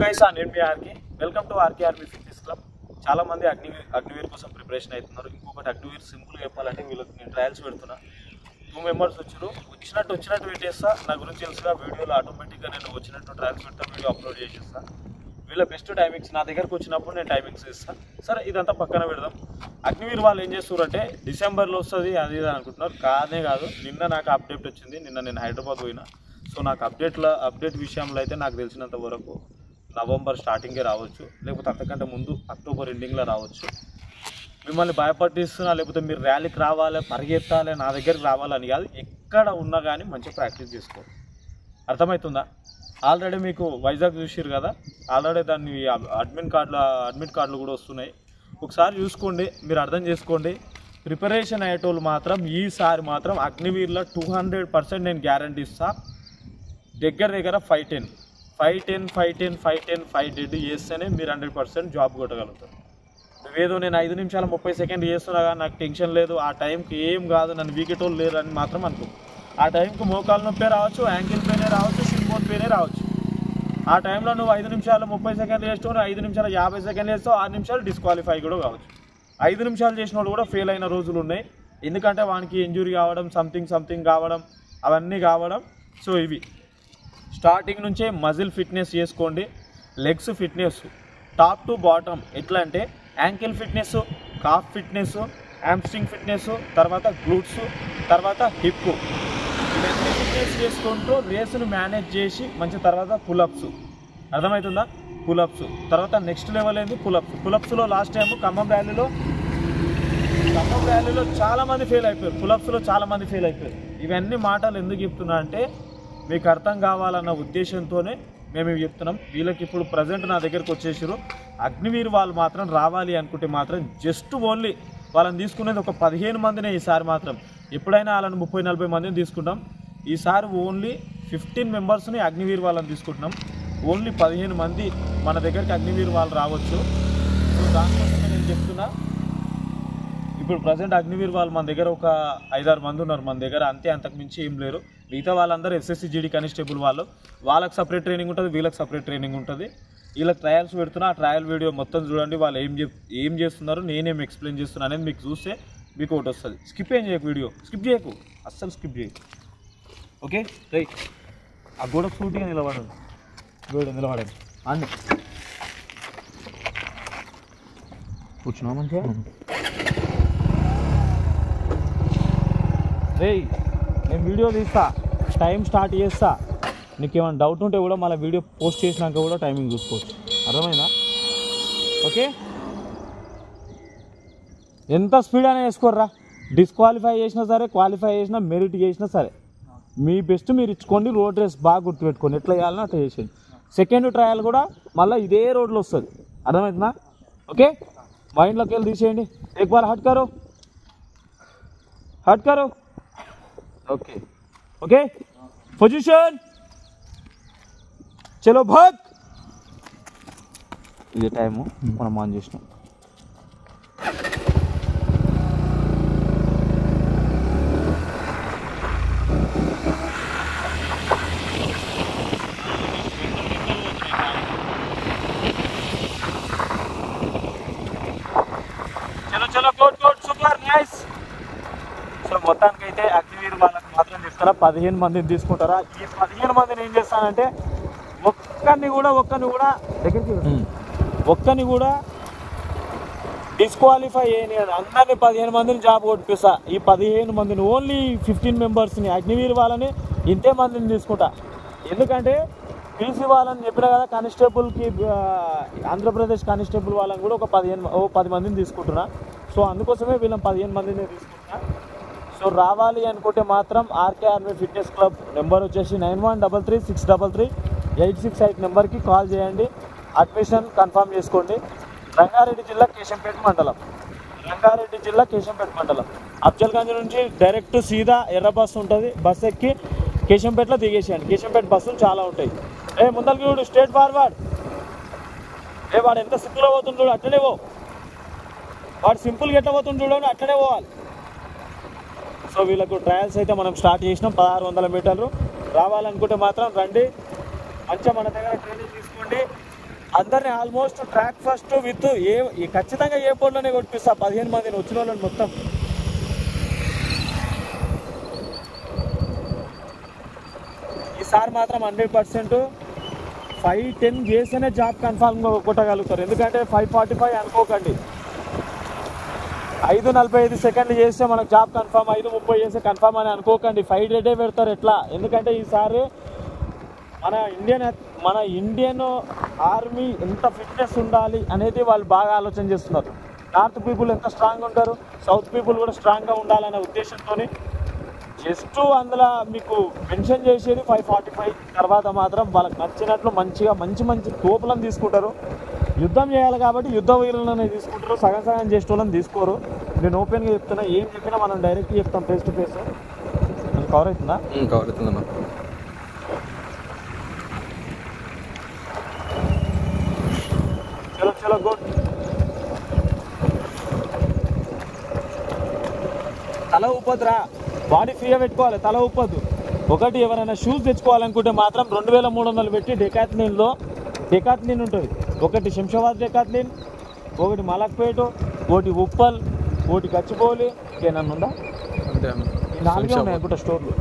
Guys నేను మీ RK welcome to RK army fitness club. చాలా మంది అగ్నివీర్ కోసం ప్రిపరేషన్ అవుతున్నారు. ఇంకొకటి అగ్నివీర్ సింపుల్గా చెప్పాలంటే వీళ్ళకి నేను ట్రయల్స్ పెడుతున్నా. 2 మెంబర్స్ వచ్చారు. వచ్చినట్టు పెట్టేస్తా. నా గురించి తెలుసుగా వీడియోలో ఆటోమేటిక్గా నేను వచ్చినట్టు ట్రయల్స్ పెడతా, వీడియో అప్లోడ్ చేసేస్తా. వీళ్ళ బెస్ట్ టైమింగ్స్ నా దగ్గరకు వచ్చినప్పుడు నేను టైమింగ్స్ ఇస్తాను. సరే ఇదంతా పక్కన పెడదాం. అగ్నివీర్ వాళ్ళు ఏం చేస్తారంటే డిసెంబర్లో వస్తుంది అది ఇది అనుకుంటున్నారు. కాదు, నిన్న నాకు అప్డేట్ వచ్చింది. నిన్న నేను హైదరాబాద్ పోయినా. సో నాకు అప్డేట్ విషయంలో అయితే నాకు తెలిసినంత వరకు నవంబర్ స్టార్టింగే రావచ్చు, లేకపోతే అంతకంటే ముందు అక్టోబర్ ఎండింగ్లో రావచ్చు. మిమ్మల్ని భయపట్టిస్తున్నా, లేకపోతే మీరు ర్యాలీకి రావాలి, పరిగెత్తాలి, నా దగ్గరికి రావాలని కాదు. ఎక్కడ ఉన్నా కానీ మంచిగా ప్రాక్టీస్ చేసుకోవాలి. అర్థమవుతుందా? ఆల్రెడీ మీకు వైజాగ్ చూసిరు కదా, ఆల్రెడీ దాన్ని అడ్మిట్ కార్డులు కూడా వస్తున్నాయి. ఒకసారి చూసుకోండి, మీరు అర్థం చేసుకోండి. ప్రిపరేషన్ అయ్యేటోళ్ళు మాత్రం ఈసారి మాత్రం అగ్నివీర్లో 200% నేను గ్యారంటీ ఇస్తా. దగ్గర 5-10 చేస్తేనే మీరు 100% జాబ్ కొట్టగలుగుతారు. నువ్వేదో నేను 5 నిమిషాలు 30 సెకండ్లు చేస్తున్నా కానీ నాకు టెన్షన్ లేదు, ఆ టైంకి ఏం కాదు, నన్ను వీకెటోళ్ళు లేరు అని మాత్రం అనుకో. ఆ టైంకి మోకాలు నొప్పే రావచ్చు, యాంకిల్ పెయినే రావచ్చు, షిల్బోన్ పెయినే రావచ్చు. ఆ టైంలో నువ్వు 5 నిమిషాలు 30 సెకండ్లు చేస్తావు, 5 నిమిషాలు 50 సెకండ్లు చేస్తావు, 6 నిమిషాలు డిస్క్వాలిఫై కూడా కావచ్చు. 5 నిమిషాలు చేసిన వాళ్ళు కూడా ఫెయిల్ అయిన రోజులు ఉన్నాయి. ఎందుకంటే వానికి ఇంజురీ కావడం, సంథింగ్ కావడం, అవన్నీ కావడం. సో ఇవి స్టార్టింగ్ నుంచే మజిల్ ఫిట్నెస్ చేసుకోండి. Legs fitness top to bottom ఎట్లా అంటే ankle fitness, calf fitness, hamstring fitness, తర్వాత గ్లూట్స్, తర్వాత హిప్, ఇవన్నీ ఫిట్నెస్ చేసుకుంటూ రేసును మేనేజ్ చేసి మంచి తర్వాత పులప్స్. అర్థమవుతుందా? పులప్స్ తర్వాత నెక్స్ట్ లెవెల్ ఏంది పులప్స్లో లాస్ట్ టైం ఖమ్మం ర్యాలీలో చాలామంది ఫెయిల్ అయిపోయారు. పులప్స్లో చాలామంది ఫెయిల్ అయిపోయారు. ఇవన్నీ మాటలు ఎందుకు చెప్తున్నా అంటే మీకు అర్థం కావాలన్న ఉద్దేశంతోనే మేము ఇవి చెప్తున్నాం. వీళ్ళకి ఇప్పుడు ప్రజెంట్ నా దగ్గరకు వచ్చేసారు. అగ్నివీర్ వాళ్ళు మాత్రం రావాలి అనుకుంటే మాత్రం జస్ట్ ఓన్లీ వాళ్ళని తీసుకునేది ఒక 15 మందినే. ఈసారి మాత్రం ఎప్పుడైనా వాళ్ళని 30-40 మందిని తీసుకుంటాం. ఈసారి ఓన్లీ 15 మెంబర్స్ని అగ్నివీర్ వాళ్ళని తీసుకుంటున్నాం. ఓన్లీ 15 మంది మన దగ్గరికి అగ్నివీర్ వాళ్ళు రావచ్చు. సో దానికోసమే నేను చెప్తున్నా. ఇప్పుడు ప్రజెంట్ అగ్నివీర్ వాళ్ళు మన దగ్గర ఒక 5-6 మంది ఉన్నారు మన దగ్గర, అంతే, అంతకుమించి ఏం లేరు. మిగతా వాళ్ళందరూ ఎస్ఎస్సి జీడీ కానిస్టేబుల్ వాళ్ళు. వాళ్ళకి సపరేట్ ట్రైనింగ్ ఉంటుంది, వీళ్ళకి సపరేట్ ట్రైనింగ్ ఉంటుంది. వీళ్ళకి ట్రయల్స్ పెడుతున్నా. ఆ ట్రయల్ వీడియో మొత్తం చూడండి. వాళ్ళు ఏం చేస్తున్నారు, నేనేం ఎక్స్ప్లెయిన్ చేస్తున్నా అనేది మీకు చూస్తే మీకు ఒకటి వస్తుంది. స్కిప్ ఏం చేయకు, వీడియో స్కిప్ చేయకు, అస్సలు స్కిప్ చేయకు. Okay right. ఆ గోడ సూటిగా నిలబడండి, నిలబడండి అన్నీ కూర్చున్నా మంచిగా. రేయ్ నేను వీడియో తీస్తా, టైం స్టార్ట్ చేస్తా. నీకు ఏమైనా డౌట్ ఉంటే కూడా మళ్ళీ వీడియో పోస్ట్ చేసినాక కూడా టైమింగ్ చూసుకోవచ్చు. అర్థమైందా? ఓకే. ఎంత స్పీడ్ అయినా వేసుకోర్రా. డిస్క్వాలిఫై చేసినా సరే, క్వాలిఫై చేసినా, మెరిట్ చేసినా సరే, మీ బెస్ట్ మీరు ఇచ్చుకోండి. రోడ్ రేస్ బాగా గుర్తుపెట్టుకోండి. ఎట్లా చేయాలని అట్లా చేసేయండి. సెకండ్ ట్రయల్ కూడా మళ్ళీ ఇదే రోడ్లో వస్తుంది. అర్థమవుతుందా? ఓకే. మైండ్లోకి వెళ్ళి తీసేయండి. एक बार हट करो. Okay position. चलो भाग. ఇదే టైము మనం ఆన్ చేసినాం. చలో గుడ్ సూపర్ నైస్. సో మొత్తానికైతే అగ్నివీర్ వాళ్ళకి మాత్రం చెప్తారా 15 మందిని తీసుకుంటారా. ఈ 15 మందిని ఏం చేస్తానంటే ఒక్కరిని కూడా డిస్క్వాలిఫై చేయని అందరినీ 15 మందిని జాబ్ కొట్టిస్తా. ఈ 15 మందిని ఓన్లీ 15 మెంబర్స్ని అగ్నివీర్ వాళ్ళని ఇంతే మందిని తీసుకుంటా. ఎందుకంటే పీసీ వాళ్ళని చెప్పినా కదా, కానిస్టేబుల్కి ఆంధ్రప్రదేశ్ కానిస్టేబుల్ వాళ్ళని కూడా ఒక 10 మందిని తీసుకుంటున్నా. సో అందుకోసమే వీళ్ళని 15 మందిని తీసుకుంటున్నా. సో రావాలి అనుకుంటే మాత్రం RK army fitness Club number వచ్చేసి 9133633868 నెంబర్కి కాల్ చేయండి. అడ్మిషన్ కన్ఫర్మ్ చేసుకోండి. రంగారెడ్డి జిల్లా కేశంపేట మండలం అఫ్జల్గంజ్ నుంచి డైరెక్ట్ సీదా ఎర్ర బస్సు ఉంటుంది. బస్సు ఎక్కి కేశంపేటలో దిగేసేయండి. కేశంపేట బస్సులు చాలా ఉంటాయి. ముందరికి చూడు, స్ట్రేట్ ఫార్వర్డ్. వాడు ఎంత సింపుల్గా పోతుంది చూడు, అట్లనే పో. వాడు సింపుల్గా ఎట్లా పోతుంది చూడండి, అట్లనే పోవాలి. సో వీళ్ళకు ట్రయల్స్ అయితే మనం స్టార్ట్ చేసినాం. 1600 మీటర్లు. రావాలనుకుంటే మాత్రం రండి. మంచిగా మన దగ్గర ట్రైనింగ్ తీసుకోండి. అందరినీ ఆల్మోస్ట్ ట్రాక్ ఫస్ట్ విత్ ఖచ్చితంగా ఏ బోర్డులోనే కొట్టిస్తా 15 మందిని వచ్చిన వాళ్ళని మొత్తం. ఈసారి మాత్రం 100% 5:10 చేస్తేనే జాబ్ కన్ఫామ్గా కొట్టగలుగుతారు. ఎందుకంటే 5:45 అనుకోకండి, 5:45 సెకండ్లు చేస్తే మనకు జాబ్ కన్ఫామ్, 5:30 చేస్తే కన్ఫామ్ అని అనుకోకండి. 5 డేటే పెడతారు. ఎట్లా? ఎందుకంటే ఈసారి మన ఇండియన్ ఆర్మీ ఎంత ఫిట్నెస్ ఉండాలి అనేది వాళ్ళు బాగా ఆలోచన చేస్తున్నారు. నార్త్ పీపుల్ ఎంత స్ట్రాంగ్ ఉంటారు, సౌత్ పీపుల్ కూడా స్ట్రాంగ్గా ఉండాలనే ఉద్దేశంతో జస్ట్ అందులో మీకు మెన్షన్ చేసేది 5:45 తర్వాత మాత్రం వాళ్ళకి నచ్చినట్లు మంచిగా మంచి తోపులను తీసుకుంటారు. యుద్ధం చేయాలి కాబట్టి యుద్ధ వీరులను తీసుకుంటారు, సగం చేసే వాళ్ళని తీసుకోరు. నేను ఓపెన్గా చెప్తున్నా, ఏం చెప్పినా మనం డైరెక్ట్ చెప్తాం ఫేస్ టు ఫేస్. కవర్ అవుతుందా? కవర్ అవుతుందమ్మా. చలో గుడ్. తల ఊపద్దురా, బాడీ ఫ్రీగా పెట్టుకోవాలి, తల ఊపద్దు. ఒకటి ఎవరైనా షూస్ తెచ్చుకోవాలనుకుంటే మాత్రం 2300 పెట్టి డెకాత్లిన్ ఉంటుంది. ఒకటి శంషాబాద్ డెకాత్లిన్, ఒకటి మలక్పేట, ఒకటి ఉప్పల్, ఒకటి గచ్చిబౌలి, ఇంకేనన్నా ఉందా? ఈ 4 ఉన్నాయి అనుకుంటా స్టోర్లు.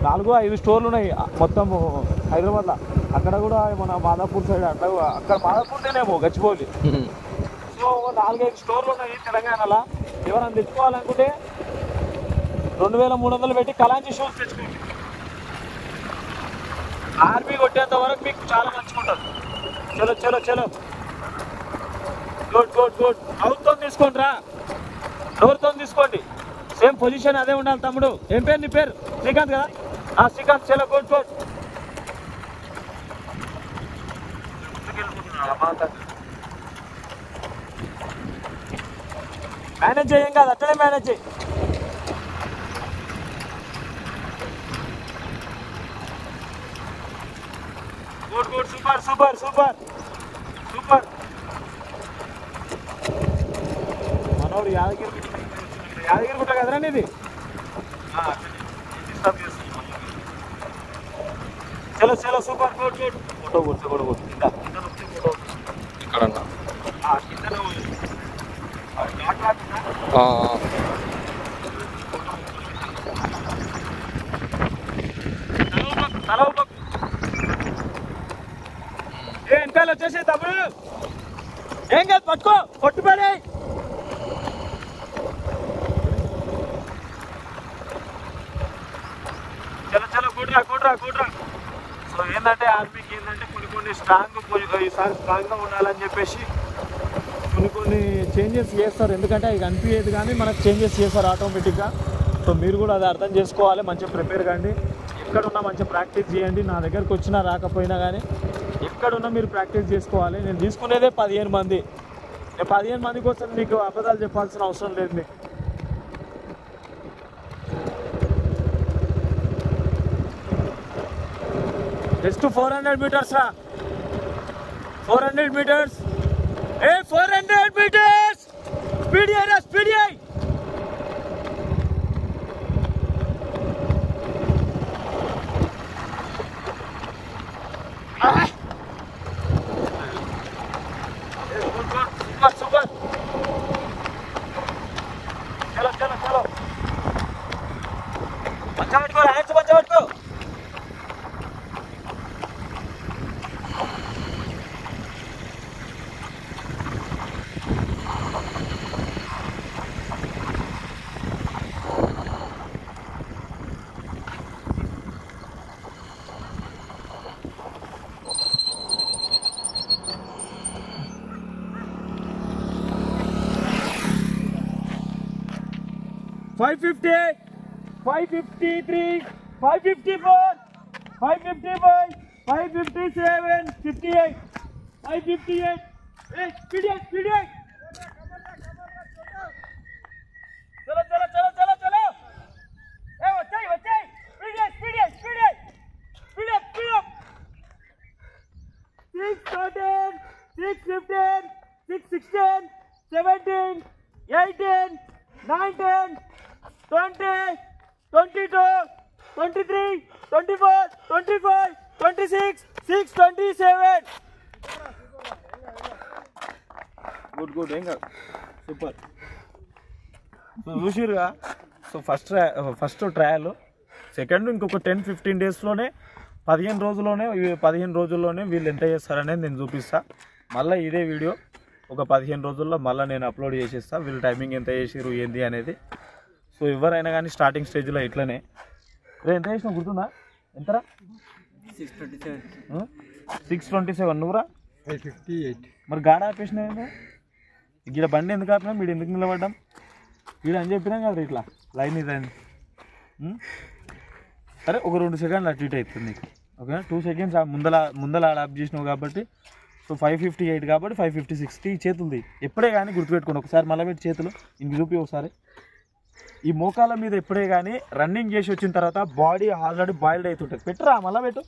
4-5 స్టోర్లు ఉన్నాయి మొత్తం హైదరాబాద్లో. అక్కడ కూడా మన మాదాపూర్ సైడ్ అక్కడ మాదాపూర్నేమో గచ్చిబౌలి. సో 4-5 స్టోర్లు ఉన్నాయి తెలంగాణలో. ఎవరైనా తెచ్చుకోవాలనుకుంటే 2300 పెట్టి కలాంచి షూస్ తెచ్చుకోండి. ఆర్మీ కొట్టేంత వరకు మీకు చాలా మంచిగా ఉంటుంది. చలో గుడ్. అవుతో తీసుకోండి రా, డోర్తో తీసుకోండి. సేమ్ పొజిషన్ అదే ఉండాలి తమ్ముడు. ఏం పేరు నీ పేరు? శ్రీకాంత్ కదా? శ్రీకాంత్. చలో గుడ్. మేనేజ్ చేయం కాదు, అట్లనే మేనేజ్ చేయి. గుడ్. సూపర్. మనోడు యాదగిరి గుట్ట కదరా ఇది? చలో సూపర్ గుడ్. ఫోటో కొట్టు. ఇక్కడ తల వెనకాల వచ్చేసి తమ్ముడు ఏం కాదు, పట్టుకో, కొట్టుపడి. చలో గుడ్రా. సో ఏంటంటే ఆర్మీకి ఏంటంటే కొన్ని ఈసారి స్ట్రాంగ్గా ఉండాలని చెప్పేసి కొన్ని చేంజెస్ చేస్తారు. ఎందుకంటే అవి కనిపించేది కానీ మనకు చేంజెస్ చేస్తారు ఆటోమేటిక్గా. సో మీరు కూడా అది అర్థం చేసుకోవాలి. మంచిగా ప్రిపేర్ కండి. ఎక్కడున్నా మంచిగా ప్రాక్టీస్ చేయండి. నా దగ్గరకు వచ్చినా రాకపోయినా కానీ ఎక్కడున్నా మీరు ప్రాక్టీస్ చేసుకోవాలి. నేను తీసుకునేదే 15 మంది. నేను 15 మంది కోసం మీకు అబద్ధాలు చెప్పాల్సిన అవసరం లేదు. మీకు జస్ట్ 400 మీటర్స్ రా, 400 మీటర్స్. 400 మీటర్స్ స్పీడ్ అయ్యా, స్పీడ్ అయ్యి. సూపర్. చలో మంచిగా పెట్టుకో. $550, $553, $554, $555, $557, $58, $558. Hey, speed it. चलो. Hey, बच्चे. Speed it. 613, 615, 616, 17, 18, 19, 20, 22, 23, 24, 25, 26, 627. గుడ్ ఏం కాదు సూపర్. సో చూసిరుగా. సో ఫస్ట్ ట్రయల్, సెకండ్ ఇంకొక 10-15 డేస్లోనే 15 రోజుల్లోనే వీళ్ళు ఎంత చేస్తారనేది నేను చూపిస్తా. మళ్ళీ ఇదే వీడియో ఒక 15 రోజుల్లో మళ్ళీ నేను అప్లోడ్ చేసేస్తా, వీళ్ళు టైమింగ్ ఎంత చేసిరు ఏంది అనేది. సో ఎవరైనా కానీ స్టార్టింగ్ స్టేజ్లో ఇట్లనే. ఎంత చేసినా గుర్తుందా? ఎంతరా? 627. నువ్వురా? 558. మరి గాడ ఆపేసిన ఇక్కడ బండి ఎందుకు ఆపినా, మీరు ఎందుకు నిలబడ్డాం వీడు అని చెప్పినాం కదా ఇట్లా లైన్ ఇదని. సరే ఒక 2 సెకండ్లు అటు ఇటు అవుతుంది నీకు, ఓకే. 2 సెకండ్స్ ముందల ఆప్ చేసినావు కాబట్టి. సో 558 కాబట్టి 556 ఈ చేతులది. ఎప్పుడే కానీ గుర్తుపెట్టుకోండి. ఒకసారి మళ్ళీ పెట్టి చేతులు ఇంక చూపి ఒకసారి. ఈ మోకాల మీద ఎప్పుడే కానీ రన్నింగ్ చేసి వచ్చిన తర్వాత బాడీ ఆల్రెడీ బాయిల్డ్ అవుతుంటుంది. పెట్టురా మళ్ళీ పెట్టు.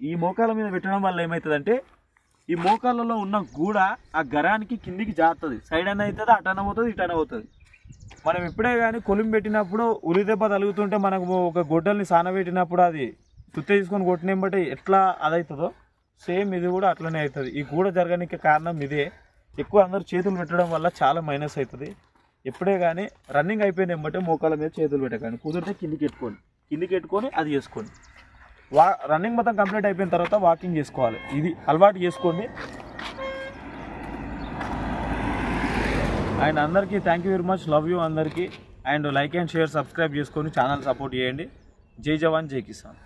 ఈ మోకాల మీద పెట్టడం వల్ల ఏమవుతుందంటే ఈ మోకాళ్ళలో ఉన్న గూడ ఆ గరానికి కిందికి జారుతుంది. సైడ్ అన్న అవుతుంది, అటన పోతుంది, ఇటన పోతుంది. మనం ఎప్పుడే కానీ కొలిమి పెట్టినప్పుడు ఉలి దెబ్బ తగులుతుంటే మనకు ఒక గొడ్డల్ని సానబెట్టినప్పుడు అది తుత్త తీసుకొని కొట్టిన బట్టి ఎట్లా అదవుతుందో సేమ్ ఇది కూడా అట్లనే అవుతుంది. ఈ గూడ జరగడానికి కారణం ఇదే. ఎక్కువ అందరూ చేతులు పెట్టడం వల్ల చాలా మైనస్ అవుతుంది. ఎప్పుడే కానీ రన్నింగ్ అయిపోయిన బట్టే మోకాల మీద చేతులు పెట్టకండి. కుదిరితే కిందికి ఎట్టుకొని అది చేసుకోండి. రన్నింగ్ మొత్తం కంప్లీట్ అయిపోయిన తర్వాత వాకింగ్ చేసుకోవాలి. ఇది అలవాటు చేసుకోండి. అండ్ అందరికీ thank you very much, love you అందరికీ. And like and share subscribe చేసుకొని ఛానల్ సపోర్ట్ చేయండి. జై జవాన్ జై కిసాన్.